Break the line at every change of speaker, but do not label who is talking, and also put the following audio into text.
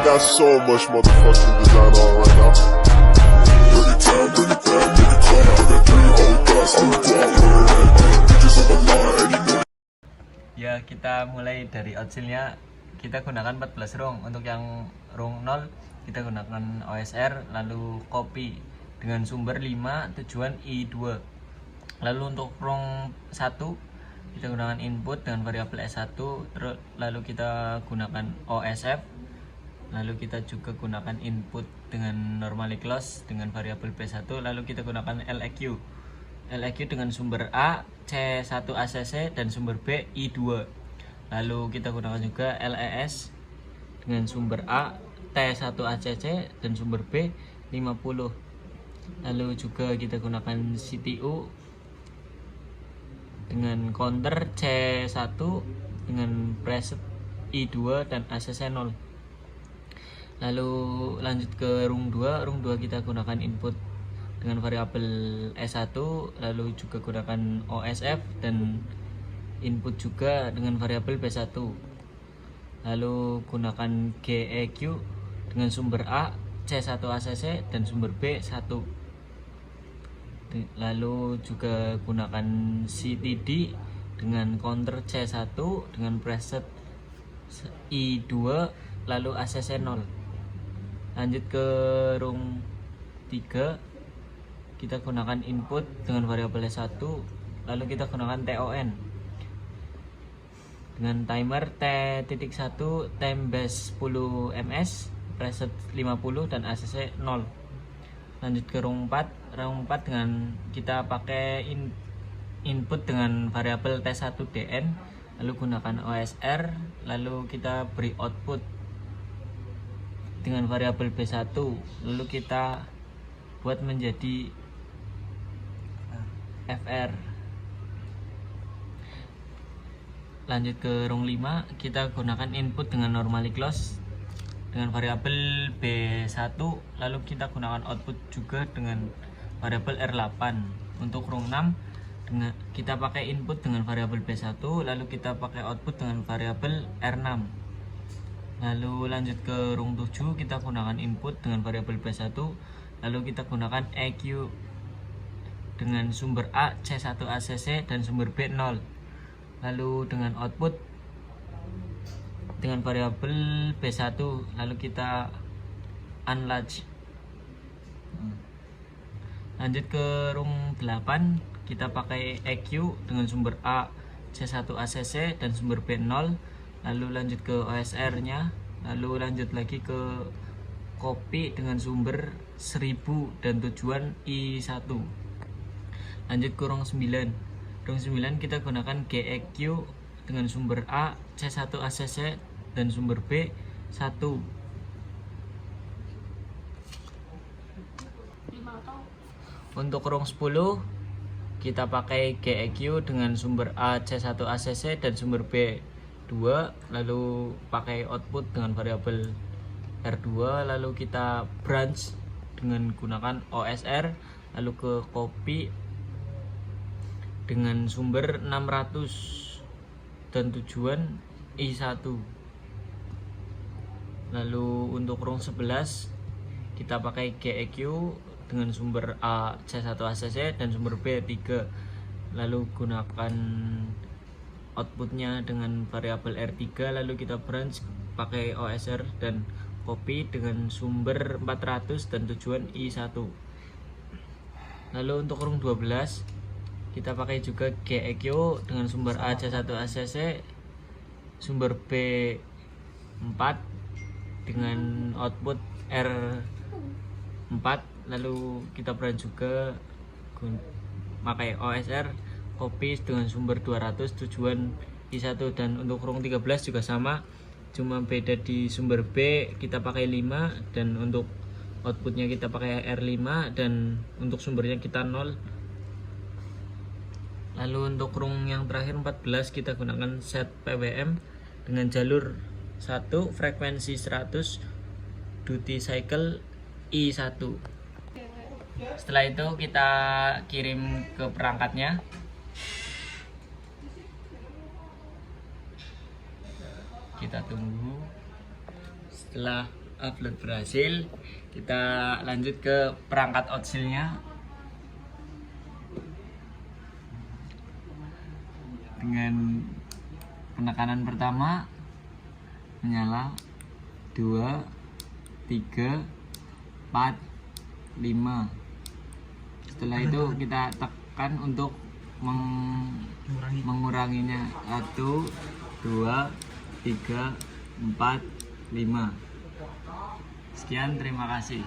got so much motherfucking design on right now. Bring it down, bring it down, make it clap. I got 3 old guys on the block, bitches on the line, and you know.
Ya, kita mulai dari outsilnya. Kita gunakan 14 rung. Untuk yang rung 0 kita gunakan OSR, lalu copy dengan sumber 5 tujuan I2. Lalu untuk rung 1 kita gunakan input dengan variabel S1, terus lalu kita gunakan OSF, lalu kita juga gunakan input dengan normally close dengan variabel B1, lalu kita gunakan LEQ dengan sumber A C1 ACC dan sumber B I2. Lalu kita gunakan juga LES dengan sumber A T1 ACC dan sumber B 50. Lalu juga kita gunakan CTU dengan counter C1 dengan preset I2 dan ACC 0. Lalu lanjut ke rung 2. Rung 2 kita gunakan input dengan variabel S1, lalu juga gunakan OSF dan input juga dengan variabel B1. Lalu gunakan GEQ dengan sumber A C1 ACC dan sumber B 1. Lalu juga gunakan CTD dengan counter C1 dengan preset I2 lalu ACC 0. Lanjut ke rung 3, kita gunakan input dengan variabel S1, lalu kita gunakan TON dengan timer T.1 time base 10 ms preset 50 dan ACC 0. Lanjut ke rung 4. Rung 4 dengan kita pakai input dengan variabel T1 DN, lalu gunakan OSR, lalu kita beri output dengan variabel B1, lalu kita buat menjadi FR. Lanjut ke rung 5, kita gunakan input dengan normally close dengan variabel B1, lalu kita gunakan output juga dengan variabel R8. Untuk rung 6 kita pakai input dengan variabel B1, lalu kita pakai output dengan variabel R6. Lalu lanjut ke rung 7, kita gunakan input dengan variabel B1, lalu kita gunakan EQ dengan sumber A C1 ACC dan sumber B 0. Lalu dengan output dengan variabel B1, lalu kita unlatch. Lanjut ke rung 8, kita pakai EQ dengan sumber A C1 ACC dan sumber B 0. Lalu lanjut ke OSR nya, lalu lanjut lagi ke copy dengan sumber 1000 dan tujuan I1. Lanjut ke rung 9. Rung 9 kita gunakan GEQ dengan sumber A C1 ACC dan sumber B 1. Untuk rung 10 kita pakai GEQ dengan sumber A C1 ACC dan sumber B 2, lalu pakai output dengan variabel R2, lalu kita branch dengan gunakan OSR, lalu ke copy dengan sumber 600 dan tujuan I1. Lalu untuk rung 11 kita pakai GEQ dengan sumber A C1 ACC dan sumber B 3, lalu gunakan outputnya dengan variabel R3, lalu kita branch pakai OSR dan copy dengan sumber 400 dan tujuan I1. Lalu untuk rung 12 kita pakai juga GEQ dengan sumber A C1 ACC, sumber B 4 dengan output R4, lalu kita branch juga pakai OSR, copy dengan sumber 200 tujuan I1. Dan untuk rung 13 juga sama, cuma beda di sumber B kita pakai 5 dan untuk outputnya kita pakai R5 dan untuk sumbernya kita 0. Lalu untuk rung yang terakhir 14 kita gunakan set PWM dengan jalur 1 frekuensi 100 duty cycle I1. Setelah itu kita kirim ke perangkatnya. Kita tunggu. Setelah upload berhasil. Kita lanjut ke perangkat outsilnya. Dengan penekanan pertama menyala 2, 3, 4, 5. Setelah itu kita tekan untuk menguranginya. 1, 2, 3, 4, 5. Sekian, terima kasih.